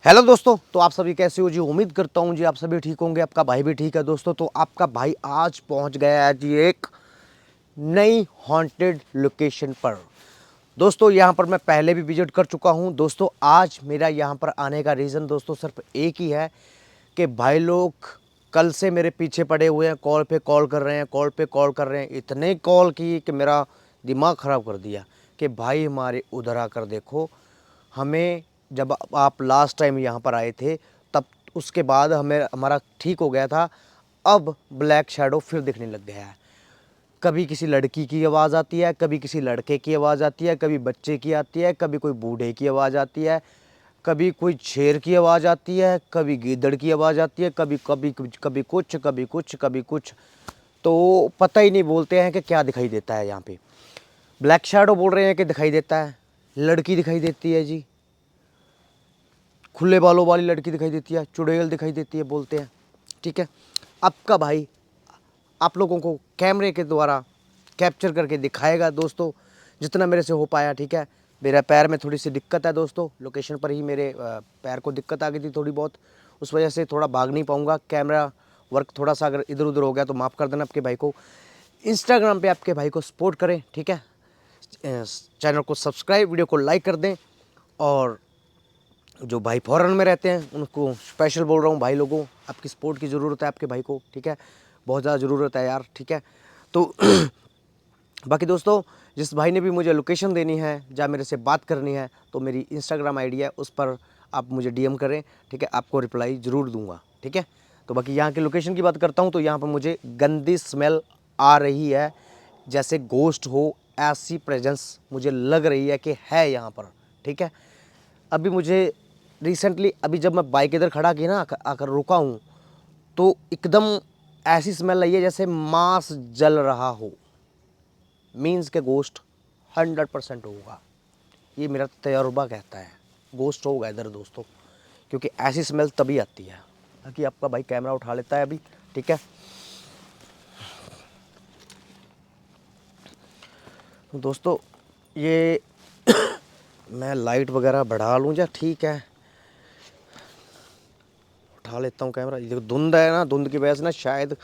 Hello दोस्तों, तो आप सभी कैसे हो जी। उम्मीद करता हूँ जी आप सभी ठीक होंगे। आपका भाई भी ठीक है दोस्तों। तो आपका भाई आज पहुँच गया है जी एक नई हॉन्टेड लोकेशन पर। दोस्तों यहाँ पर मैं पहले भी विजिट कर चुका हूँ। दोस्तों आज मेरा यहाँ पर आने का रीज़न दोस्तों सिर्फ एक ही है कि भाई लोग कल से मेरे पीछे पड़े हुए हैं, कॉल पे कॉल कर रहे हैं, कॉल पे कॉल कर रहे हैं। इतने कॉल की कि मेरा दिमाग ख़राब कर दिया कि भाई हमारे उधर आकर देखो। हमें जब आप लास्ट टाइम यहाँ पर आए थे तब उसके बाद हमें हमारा ठीक हो गया था। अब ब्लैक शैडो फिर दिखने लग गया है। कभी किसी लड़की की आवाज़ आती है, कभी किसी लड़के की आवाज़ आती है, कभी बच्चे की आती है, कभी कोई बूढ़े की आवाज़ आती है, कभी कोई शेर की आवाज़ आती है, कभी गीदड़ की आवाज़ आती है, कभी कभी कभी कुछ कभी कुछ कभी कुछ। तो पता ही नहीं बोलते हैं कि क्या दिखाई देता है यहाँ पे। ब्लैक शैडो बोल रहे हैं कि दिखाई देता है, लड़की दिखाई देती है जी, खुले बालों वाली लड़की दिखाई देती है, चुड़ैल दिखाई देती है बोलते हैं। ठीक है, आपका भाई आप लोगों को कैमरे के द्वारा कैप्चर करके दिखाएगा दोस्तों, जितना मेरे से हो पाया। ठीक है, मेरा पैर में थोड़ी सी दिक्कत है दोस्तों, लोकेशन पर ही मेरे पैर को दिक्कत आ गई थी थोड़ी बहुत, उस वजह से थोड़ा भाग नहीं पाऊँगा। कैमरा वर्क थोड़ा सा अगर इधर उधर हो गया तो माफ़ कर देना आपके भाई को। इंस्टाग्राम पे आपके भाई को सपोर्ट करें, ठीक है। चैनल को सब्सक्राइब, वीडियो को लाइक कर दें। और जो भाई फॉरेन में रहते हैं उनको स्पेशल बोल रहा हूँ, भाई लोगों आपकी सपोर्ट की ज़रूरत है आपके भाई को, ठीक है। बहुत ज़्यादा ज़रूरत है यार, ठीक है। तो बाकी दोस्तों जिस भाई ने भी मुझे लोकेशन देनी है या मेरे से बात करनी है तो मेरी इंस्टाग्राम आईडी है, उस पर आप मुझे डीएम करें, ठीक है। आपको रिप्लाई ज़रूर दूंगा, ठीक है। तो बाकी यहाँ की लोकेशन की बात करता हूँ तो यहाँ पर मुझे गंदी स्मेल आ रही है, जैसे गोश्त हो ऐसी प्रेजेंस मुझे लग रही है कि है यहाँ पर, ठीक है। अभी मुझे रिसेंटली अभी जब मैं बाइक इधर खड़ा की ना आकर रुका हूँ तो एकदम ऐसी स्मेल आई है जैसे मांस जल रहा हो। मीन्स के गोश्त 100% होगा, ये मेरा तजुर्बा कहता है। गोश्त होगा इधर दोस्तों, क्योंकि ऐसी स्मेल तभी आती है। ताकि आपका भाई कैमरा उठा लेता है अभी, ठीक है। तो दोस्तों ये मैं लाइट वगैरह बढ़ा लूँ या ठीक है, उठा लेता हूँ कैमरा। ये धुंध है ना, धुंध की वजह से ना शायद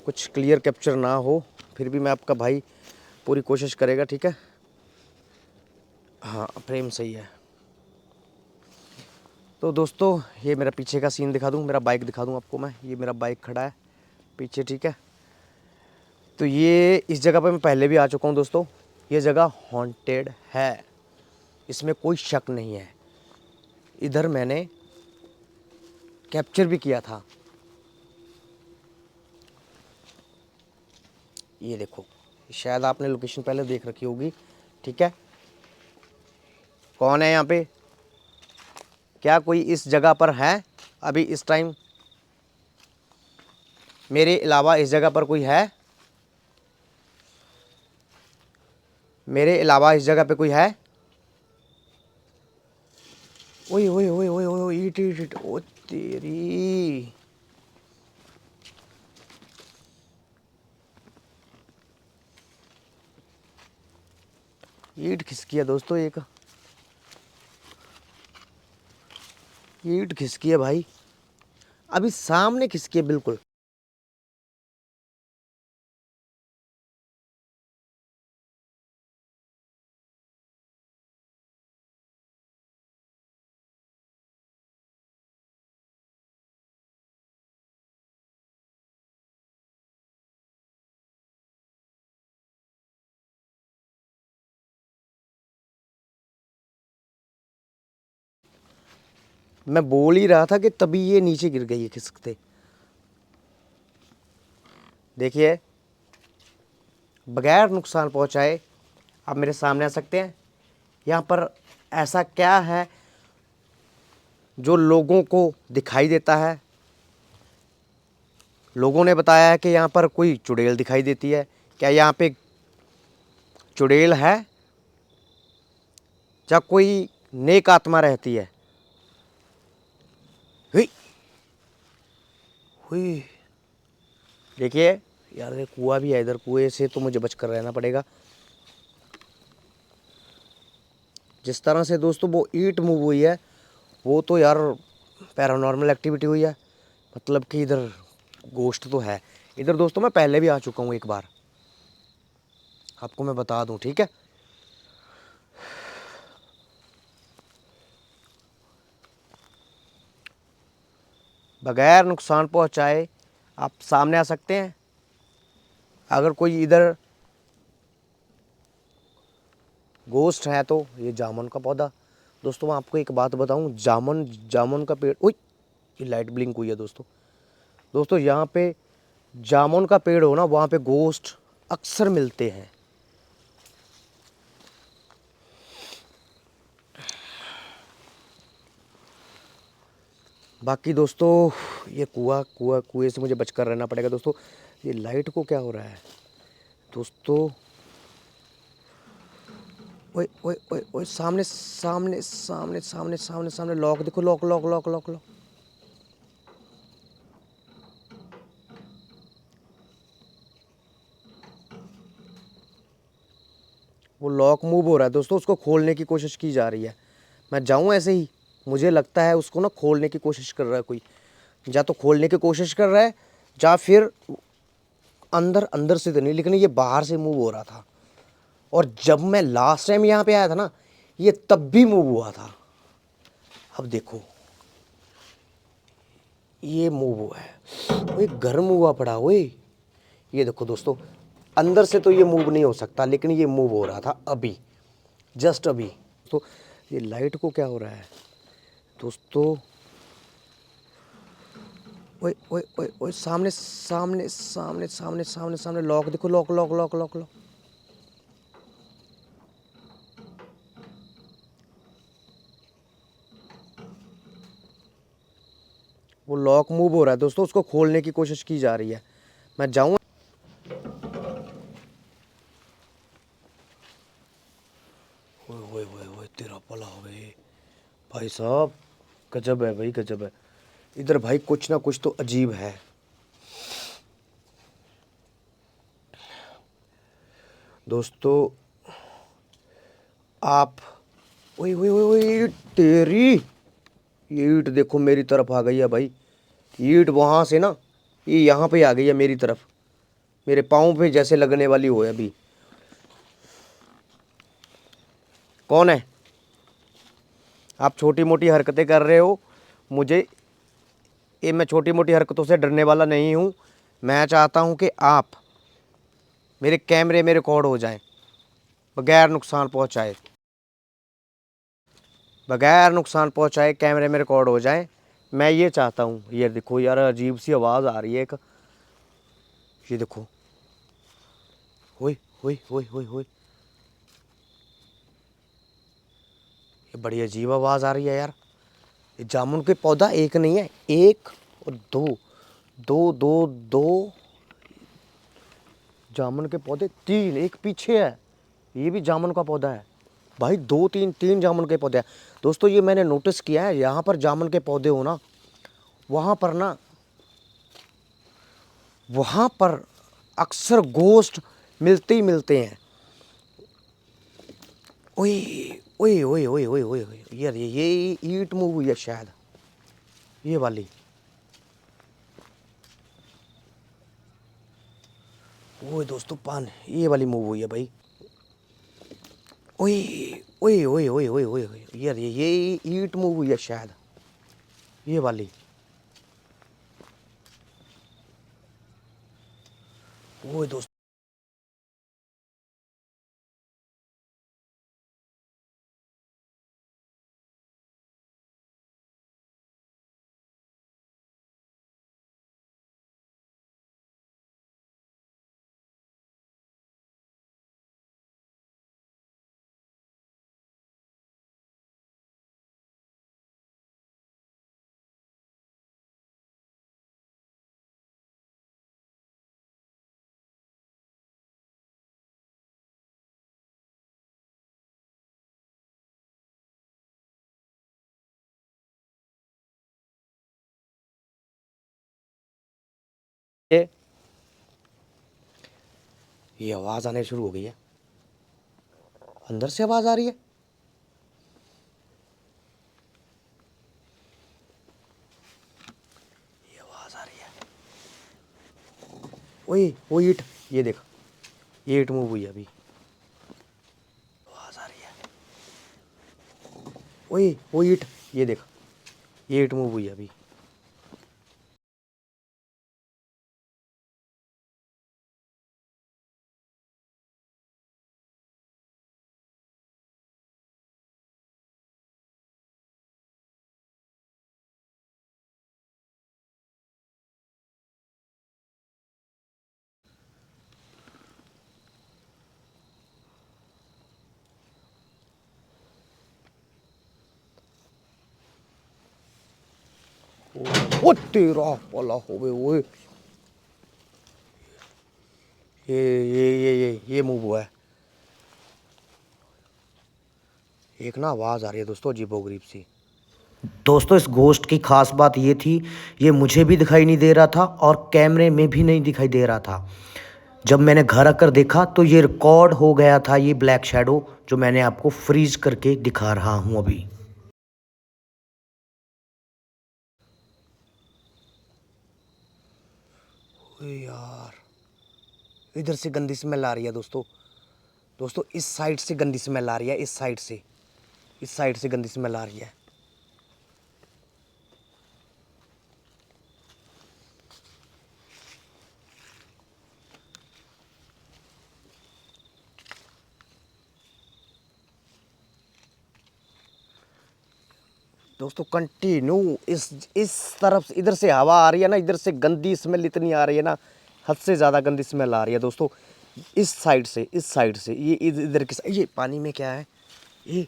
कुछ क्लियर कैप्चर ना हो, फिर भी मैं आपका भाई पूरी कोशिश करेगा, ठीक है। हाँ फ्रेम सही है। तो दोस्तों ये मेरा पीछे का सीन दिखा दूँ, मेरा बाइक दिखा दूँ आपको मैं। ये मेरा बाइक खड़ा है पीछे, ठीक है। तो ये इस जगह पे मैं पहले भी आ चुका हूँ दोस्तों। ये जगह हॉन्टेड है, इसमें कोई शक नहीं है। इधर मैंने कैप्चर भी किया था। ये देखो, शायद आपने लोकेशन पहले देख रखी होगी, ठीक है। कौन है यहाँ पे? क्या कोई इस जगह पर है अभी इस टाइम? मेरे अलावा इस जगह पर कोई है? मेरे अलावा इस जगह पे कोई है? ओए ओए ओए ओए ओए, ईट ईट ईट, ओ तेरी। ईट खिसकी है दोस्तों, एक ईट खिसकी है भाई, अभी सामने खिसकी है बिल्कुल। मैं बोल ही रहा था कि तभी ये नीचे गिर गई है खिसकते। देखिए, बगैर नुकसान पहुंचाए आप मेरे सामने आ सकते हैं। यहाँ पर ऐसा क्या है जो लोगों को दिखाई देता है? लोगों ने बताया है कि यहाँ पर कोई चुड़ैल दिखाई देती है। क्या यहाँ पे चुड़ैल है या कोई नेक आत्मा रहती है? हुई हुई, देखिए यार, ये कुआं भी है इधर, कुएं से तो मुझे बचकर रहना पड़ेगा। जिस तरह से दोस्तों वो ईंट मूव हुई है वो तो यार पैरानॉर्मल एक्टिविटी हुई है, मतलब कि इधर गोश्त तो है। इधर दोस्तों मैं पहले भी आ चुका हूँ एक बार, आपको मैं बता दूँ, ठीक है। बगैर नुकसान पहुँचाए आप सामने आ सकते हैं। अगर कोई इधर गोश्त है तो ये जामुन का पौधा। दोस्तों मैं आपको एक बात बताऊं, जामुन जामुन का पेड़, ओए ये लाइट ब्लिंक हुई है दोस्तों। दोस्तों यहाँ पे जामुन का पेड़ हो ना, वहाँ पे गोश्त अक्सर मिलते हैं। बाकी दोस्तों ये कुएं से मुझे बचकर रहना पड़ेगा दोस्तों। ये लाइट को क्या हो रहा है दोस्तों? ओए ओए ओए ओए, सामने सामने सामने सामने सामने सामने लॉक देखो, lock lock lock lock lock. वो लॉक मूव हो रहा है दोस्तों, उसको खोलने की कोशिश की जा रही है। मैं जाऊं ऐसे ही, मुझे लगता है उसको ना खोलने की कोशिश कर रहा है कोई। या तो खोलने की कोशिश कर रहा है, या फिर अंदर अंदर से तो नहीं, लेकिन ये बाहर से मूव हो रहा था। और जब मैं लास्ट टाइम यहाँ पे आया था ना, ये तब भी मूव हुआ था। अब देखो ये मूव हुआ है, वो गर्म हुआ पड़ा। ओए ये देखो दोस्तों, अंदर से तो ये मूव नहीं हो सकता, लेकिन ये मूव हो रहा था अभी, जस्ट अभी। तो ये लाइट को क्या हो रहा है दोस्तों? ओए ओए ओए ओए, सामने सामने सामने सामने सामने सामने लॉक देखो, lock lock lock lock lock. वो लॉक मूव हो रहा है दोस्तों, उसको खोलने की कोशिश की जा रही है। मैं जाऊँ? ओए ओए ओए ओए, तेरा भला होवे भाई साहब, गजब है भाई, गजब है। इधर भाई कुछ ना कुछ तो अजीब है दोस्तों। आप, ओए ओए ओए ओए, तेरी ये ईंट देखो मेरी तरफ आ गई है भाई। ईंट वहाँ से ना ये यहाँ पे आ गई है मेरी तरफ, मेरे पाँव पे जैसे लगने वाली हो है अभी। कौन है? आप छोटी मोटी हरकतें कर रहे हो, मुझे ये, मैं छोटी मोटी हरकतों से डरने वाला नहीं हूँ। मैं चाहता हूँ कि आप मेरे कैमरे में रिकॉर्ड हो जाएं, बगैर नुकसान पहुँचाए, बगैर नुकसान पहुँचाए कैमरे में रिकॉर्ड हो जाएं। मैं ये चाहता हूँ। ये देखो यार, अजीब सी आवाज़ आ रही है एक, ये देखो। होए होए होए होए होए, ये बड़ी अजीब आवाज़ आ रही है यार। ये जामुन के पौधा एक नहीं है, एक और दो, दो दो दो जामुन के पौधे, तीन, एक पीछे है, ये भी जामुन का पौधा है भाई। दो तीन, तीन जामुन के पौधे हैं दोस्तों। ये मैंने नोटिस किया है, यहाँ पर जामुन के पौधे हो ना, वहाँ पर ना, वहाँ पर अक्सर गोश्त मिलते ही मिलते हैं। ओए ओए ओए ओए ओए ओए ओए, यार ये ईंट मूव हुई है शायद, ये वाली। ओए दोस्तों, पान ये वाली मूव हुई है भाई। ओए ओए ओए ओए ओए ओए ओए, यार ये ईंट मूव हुई है शायद, ये वाली। ओए दोस्त, ये आवाज़ आने शुरू हो गई है, अंदर से आवाज़ आ रही है। ओए वो ईंट, ये देख, ये ईंट मूव हुई है अभी, आवाज आ रही है। ओए वो ईंट, ये देख, ये ईंट मूव हुई है अभी। ओ तेरा भला होवे ओए, ये मूव हुआ है। एक ना आवाज आ रही है दोस्तों अजीबोगरीब सी। दोस्तों इस घोस्ट की खास बात ये थी, ये मुझे भी दिखाई नहीं दे रहा था और कैमरे में भी नहीं दिखाई दे रहा था। जब मैंने घर आकर देखा तो ये रिकॉर्ड हो गया था, ये ब्लैक शैडो जो मैंने आपको फ्रीज करके दिखा रहा हूं अभी। ओए यार, इधर से गंदी स्मेल आ रही है दोस्तों। दोस्तों इस साइड से गंदी स्मेल आ रही है, इस साइड से गंदी स्मेल आ रही है। दोस्तों कंटिन्यू इस तरफ इधर से हवा आ रही है ना, इधर से गंदी स्मेल इतनी आ रही है ना, हद से ज़्यादा गंदी स्मेल आ रही है दोस्तों। इस साइड से ये इधर की ये पानी में क्या है ये,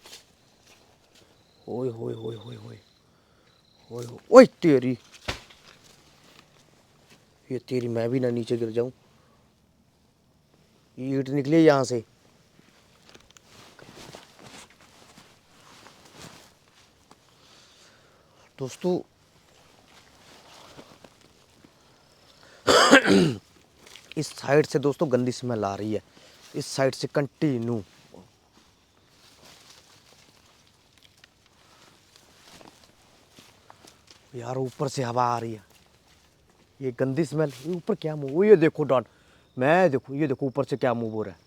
ओए होए होए होए होए ओए ओए तेरी, ये तेरी, मैं भी ना नीचे गिर जाऊं। ये ईंट निकली यहाँ से। दोस्तों इस साइड से दोस्तों गंदी स्मेल आ रही है, इस साइड से कंटिन्यू। यार ऊपर से हवा आ रही है, ये गंदी स्मेल, ये ऊपर क्या मूव, ये देखो डॉन, मैं देखो, ये देखो ऊपर से क्या मूव हो रहा है।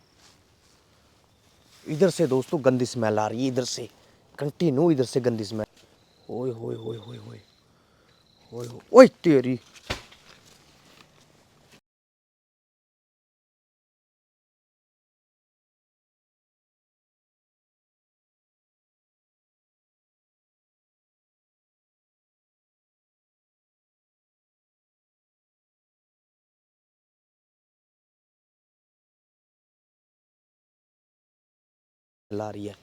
इधर से दोस्तों गंदी स्मेल आ रही है, इधर से कंटिन्यू, इधर से गंदी स्मेल। ओए होए होए होए होए ओए ओए तेरी, ला रही है।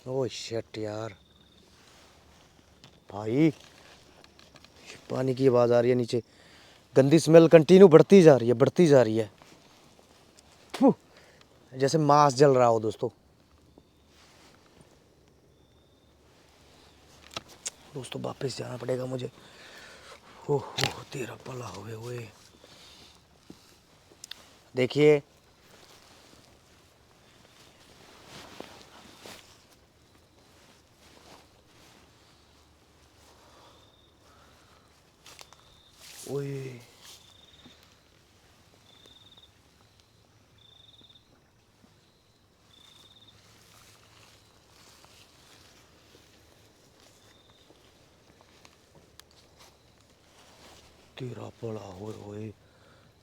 ओह शिट यार, भाई पानी की आवाज़ आ रही है नीचे, गंदी स्मेल कंटिन्यू बढ़ती जा रही है, बढ़ती जा रही है। फू, जैसे मांस जल रहा हो दोस्तों। दोस्तों वापस जाना पड़ेगा मुझे। हो तेरा भला होवे ओए। देखिए ओए, तेरा भला होए ओए।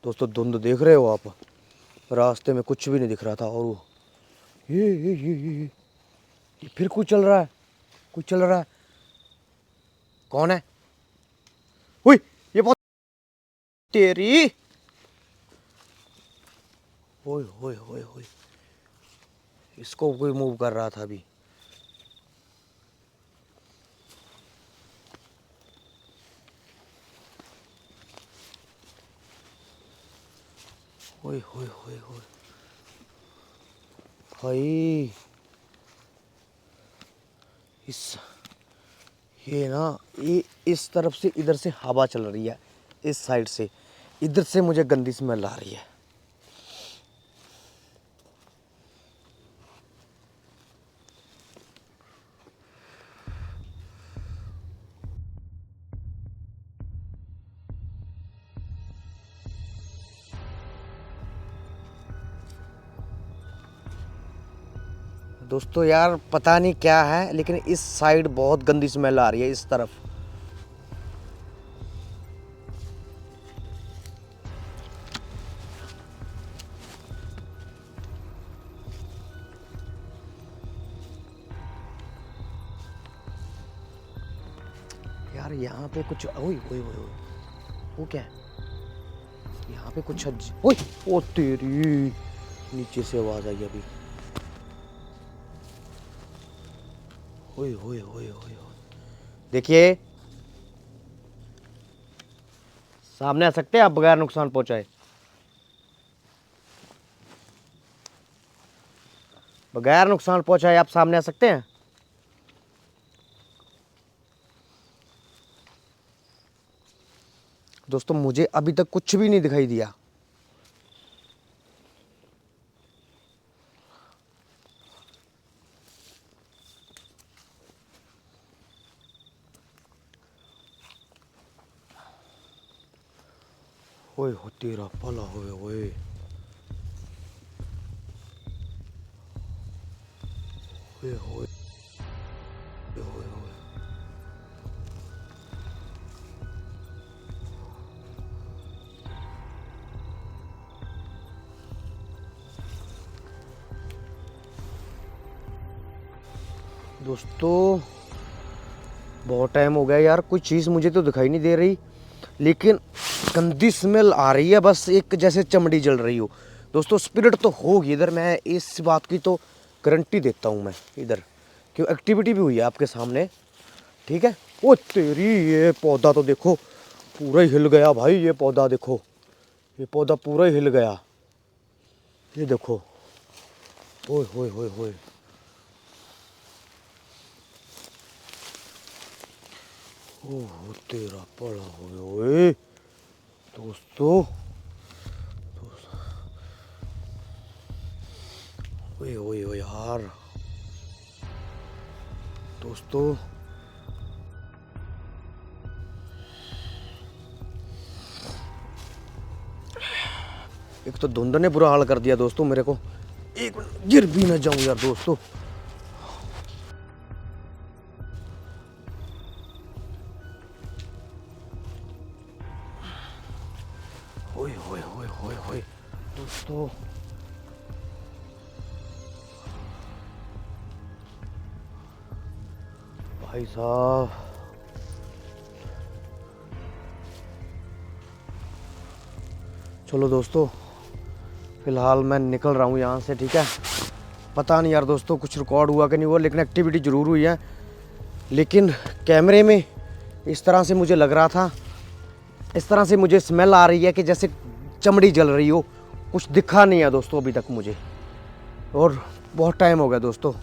दोस्तों धुंध देख रहे हो आप, रास्ते में कुछ भी नहीं दिख रहा था, और ये फिर कुछ चल रहा है, कुछ चल रहा है। कौन है? हुई, ये बहुत तेरी, ओए होए होए होए, इसको कोई मूव कर रहा था अभी। ओए होए होए होए भाई, इस ये ना, ये इस तरफ से इधर से हवा चल रही है, इस साइड से, इधर से मुझे गंदी स्मेल आ रही है। दोस्तों यार पता नहीं क्या है, लेकिन इस साइड बहुत गंदी स्मेल आ रही है, इस तरफ। यार यहाँ पे कुछ ओए ओए ओए ओए, वो क्या है यहाँ पे कुछ ओए, ओ तेरी, नीचे से आवाज आई अभी। ओए ओए ओए ओए, देखिए सामने आ सकते हैं आप बगैर नुकसान पहुंचाए? बगैर नुकसान पहुंचाए आप सामने आ सकते हैं? दोस्तों मुझे अभी तक कुछ भी नहीं दिखाई दिया। ओए हो तेरा भला होए ओए, ओए होए ओए ओए। दोस्तों बहुत टाइम हो गया यार, कोई चीज़ मुझे तो दिखाई नहीं दे रही, लेकिन गंदी स्मेल आ रही है, बस एक जैसे चमड़ी जल रही हो। दोस्तों स्पिरिट तो होगी इधर, मैं इस बात की तो गारंटी देता हूँ मैं इधर, क्यों एक्टिविटी भी हुई है आपके सामने, ठीक है। ओ तेरी, ये पौधा तो देखो पूरा ही हिल गया भाई, ये पौधा देखो, ये पौधा पूरा ही हिल गया, ये देखो। ओए होए होए होए, ओह तेरा पड़ा होए ओए। दोस्तों ओए ओए ओए यार, दोस्तों एक तो धुंध ने बुरा हाल कर दिया दोस्तों मेरे को, एक मिनट गिर भी ना जाऊं यार दोस्तों। ओए ओए ओए ओए ओए दोस्तों, भाई साहब चलो दोस्तों, फिलहाल मैं निकल रहा हूँ यहाँ से, ठीक है। पता नहीं यार दोस्तों कुछ रिकॉर्ड हुआ कि नहीं हुआ, लेकिन एक्टिविटी ज़रूर हुई है, लेकिन कैमरे में इस तरह से मुझे लग रहा था, इस तरह से मुझे स्मेल आ रही है कि जैसे चमड़ी जल रही हो, कुछ दिखा नहीं है दोस्तों अभी तक मुझे, और बहुत टाइम हो गया दोस्तों।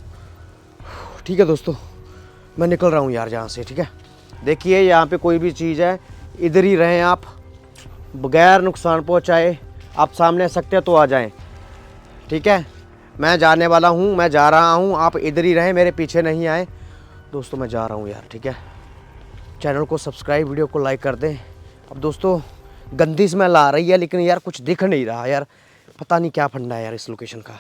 ठीक है दोस्तों, मैं निकल रहा हूँ यार यहाँ से, ठीक है। देखिए यहाँ पे कोई भी चीज़ है, इधर ही रहें आप, बगैर नुकसान पहुँचाए। आप सामने आ सकते हैं तो आ जाएं, ठीक है। मैं जाने वाला हूँ, मैं जा रहा हूँ, आप इधर ही रहें, मेरे पीछे नहीं आए दोस्तों, मैं जा रहा हूँ यार, ठीक है। चैनल को सब्सक्राइब, वीडियो को लाइक कर दें। अब दोस्तों गंदी स्मेल आ रही है, लेकिन यार कुछ दिख नहीं रहा यार, पता नहीं क्या फंडा है यार इस लोकेशन का।